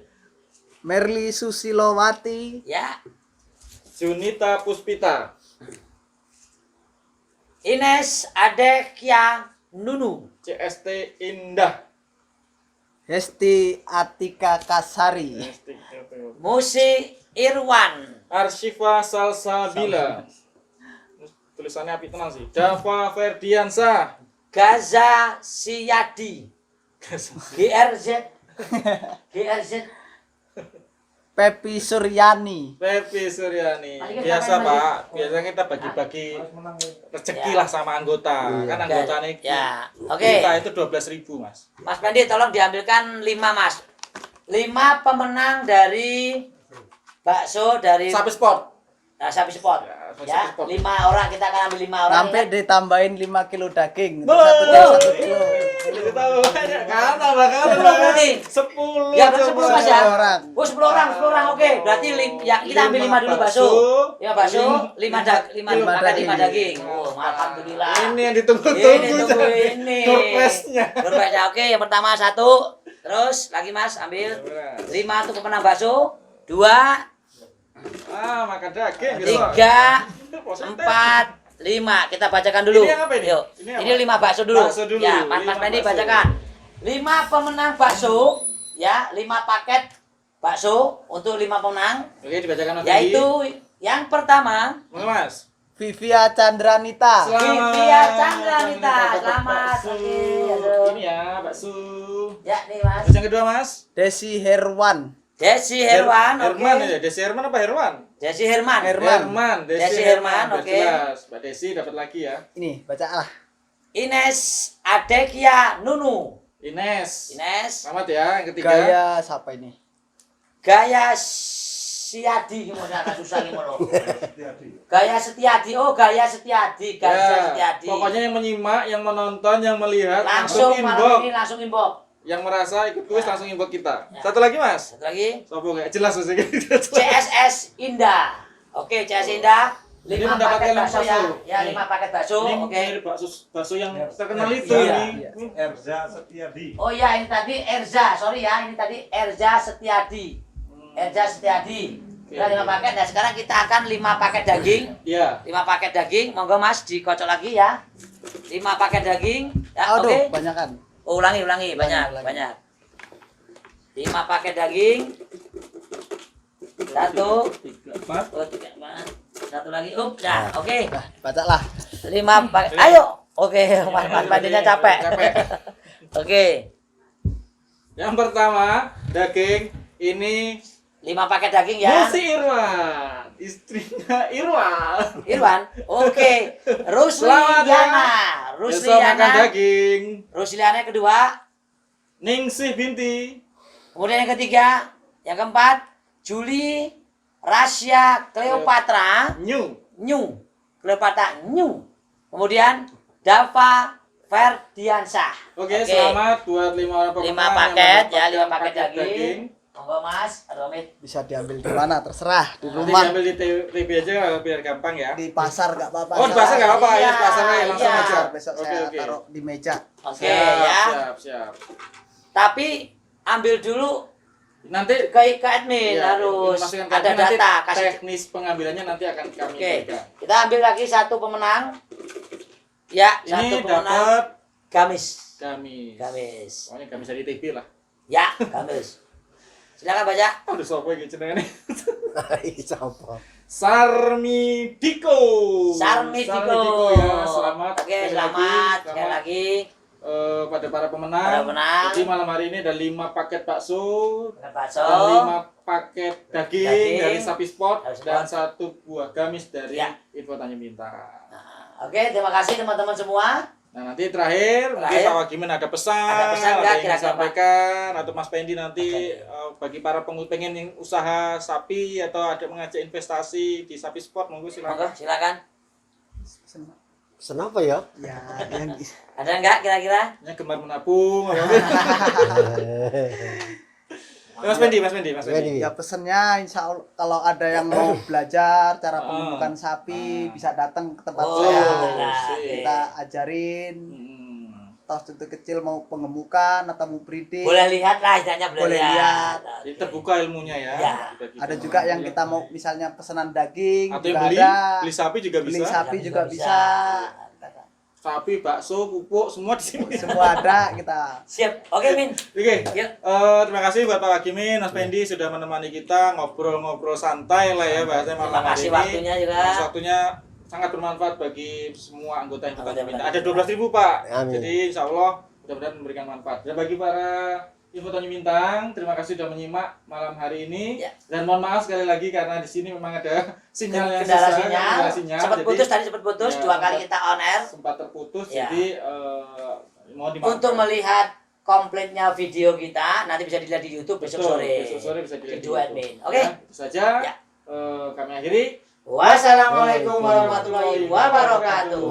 Merli Susilowati, Ya, Junita Puspita, Ines Adekia Nunu. CST Indah, Hesti Atika Kasari, Musi Irwan. Arsyifa Salsabila. Tulisannya api tenang sih. Dava Ferdiansa, Gaza Siyadi. GRZ. GRZ. Pepi Suryani, Pepi Suryani. Tadi kan Biasa sampai Pak, biasanya kita bagi-bagi rezeki Ya. lah sama anggota. Kan anggota nih. Ya, oke. Kita itu 12.000 Mas. Mas Pendi tolong diambilkan 5 Mas. 5 pemenang dari bakso dari Sapi Sport. Sapi Sport. Ya, Ya, Sapi Sport. 5 orang kita akan ambil 5 orang. sampai Ingat? ditambahin 5 kilo daging, Bo! satu jam 1 kilo. Jadi tahu banyak kan tambah kan. 10 berarti. 10. Ya, berarti 10 Mas ya. 10 orang. Oh, 10 orang. Oke. Berarti ya, kita ambil 5 dulu bakso. Ya, bakso, 5 daging. Oh, alhamdulillah. Ini yang ditunggu-tunggu. Ini tunggu ini. Surprise-nya. Surprise-nya. Oke, yang pertama 1. Terus lagi Mas ambil 5 untuk pemenang bakso. 2, Ah, makan daging besok. 3, Positif. 4, 5. Kita bacakan dulu. Ini yang apa ini? Yuk. Ini apa? Ini 5 bakso dulu. Bakso dulu. Ya, Mas 5 Pendi bakso. bacakan. 5 pemenang bakso, ya, 5 paket bakso untuk 5 pemenang, Oke, dibacakan Mas yaitu Andi. yang pertama Mana, Mas? Vivia Chandranita, Vivia Chandranita. Selamat. Bakso. Oke, aduh. Ini ya, bakso. Ya, nih Mas. Terus yang kedua, Mas? Desi Herwan, Desi Herwan, oke. Herman ya, Desi Herman apa Herwan? Desi Herman. Herman, Desi Herman, Udah oke. jelas. Mbak Desi dapat lagi ya. ini bacalah. Ines Adekia Nunu. Ines. Ines. Selamat ya, yang ketiga. Gaya siapa ini? Gaya Siadi gimana agak susah gimana. Gaya Setiadi. Oh, Gaya Setiadi. Gaya Ya, Setiadi. pokoknya yang menyimak, yang menonton, yang melihat langsung malam inbox. ini langsung inbox. Yang merasa ikut kuis langsung inbox kita. Ya. Satu lagi, Mas. Satu lagi. Sopo nggak jelas maksudnya. CSS Indah. Oke, CSS Indah. Ini 5 mendapatkan paket 5 bakso ya. bakso. Ya, 5 paket bakso. Ini Oke. mirip bakso yang terkenal itu Iya. ini. Erza Setiadi. Oh ya, ini tadi Erza. Sorry ya, ini tadi Erza Setiadi. Erza Setiadi. Kita 5 paket. Nah, sekarang kita akan 5 paket daging. Iya. 5 paket daging. Monggo Mas dikocok lagi ya. 5 paket daging. Ya, Aduh, oke. banyakan. Oh, ulangi, banyak, Ulangi. banyak. 5 paket daging. 1, 2, 3, 4. 3, 4. Satu lagi. Dah, oke. Nah, baca lah. 5 paket. Ayo. Oke, Mas Pandinya capek. Oke. Yang pertama, daging ini 5 paket daging ya. Rusi Irwan, istrinya Irwan. Irwan. Oke. Selamat ya. Rusliana. Besok makan Rusliana. daging. Rusliana kedua. Ningsih binti. Kemudian yang ketiga, yang keempat, Juli Rasya Cleopatra New. New. Cleopatra New. Kemudian Dava Ferdiansah. Oke, selamat buat 5 orang pemenang. 5 paket yang ya, 5 mendapatkan paket daging. Monggo Mas, Aduh Amit. Bisa diambil di mana terserah, di Nanti rumah, diambil di TV aja biar gampang ya. di pasar nggak apa-apa. Oh, di pasar nggak apa-apa ya, Iya, di pasar ya langsung iya. aja. Besok Oke, saya oke. taruh di meja. Oke Siap, ya. Siap. Tapi ambil dulu Nanti ke admin ya, harus informasikan ke ada admin, nanti data kasih. teknis pengambilannya nanti akan kami Oke. berikan. Kita ambil lagi satu pemenang. Ya, satu Ini pemenang. dapat Gamis. kami. Gamis. Pokoknya kami bisa di TV lah. Ya, Gamis. Silakan baca. Aduh, sopo iki jenenge? Siapa? Sarmidiko. Sarmidiko. Ya, selamat. Oke, sekali selamat. lagi. Sekali lagi. Pada para pemenang. Para pemenang. Jadi malam hari ini ada 5 paket bakso, Pakai bakso. dan 5 paket daging, Daging. dari Sapi Sport, Sapi Sport. dan 1 buah gamis dari Ya. Info Tanya Bintang. Nah, oke, terima kasih teman-teman semua. Nah, nanti terakhir mungkin Terakhir. Pak Wagimin ada pesan, Ada pesan nggak yang ingin kira-kira, Pak? disampaikan, atau Mas Pendi nanti Oke. bagi para pengen yang usaha sapi atau ada mengajak investasi di Sapi Sport, monggo Monggo, silakan. silakan. Kenapa ya? Ya, yang Ada enggak kira-kira? Ya, gemar menabung. Mas Pendi. Ini. ya pesennya insya Allah kalau ada yang mau belajar cara pengemukan sapi bisa datang ke tempat Oh, saya. nah, Kita ajarin. Hmm. Toh contoh kecil mau pengemukan atau mau breeding. Boleh lihat lah, istilahnya boleh Boleh lihat. Jadi terbuka ilmunya ya. Ya. Ada juga yang kita mau misalnya pesanan daging atau juga yang beli, ada. beli sapi juga Beli bisa. sapi juga bisa. Sapi, bakso, pupuk, semua di sini. Semua ada kita. Siap. Oke, Min. Oke, Yuk. terima kasih buat Pak Wagimin, Mas Pendi sudah menemani kita ngobrol-ngobrol santai lah ya bahasanya malam Terima hari kasih ini. waktunya juga. Terus waktunya sangat bermanfaat bagi semua anggota yang kita Anggota minta. yang Ada kita 12.000 Pak. Amin. Jadi insya Allah mudah-mudahan memberikan manfaat. Dan bagi para Info Tanya Bintang, terima kasih sudah menyimak malam hari ini. Ya. Dan mohon maaf sekali lagi karena di sini memang ada sinyal yang Kendala susah, sinyal. kendala sinyal. Sempat Jadi, putus tadi, sempat putus. ya, 2 kali sempat- kita on air. sempat terputus. Ya. Jadi mohon dimaafkan. Untuk melihat komplitnya video kita, nanti bisa dilihat di YouTube besok Betul, sore. besok sore bisa dilihat Di di dua YouTube. admin. Oke. Ya, itu saja. Ya. Kami akhiri. Wassalamualaikum warahmatullahi wabarakatuh.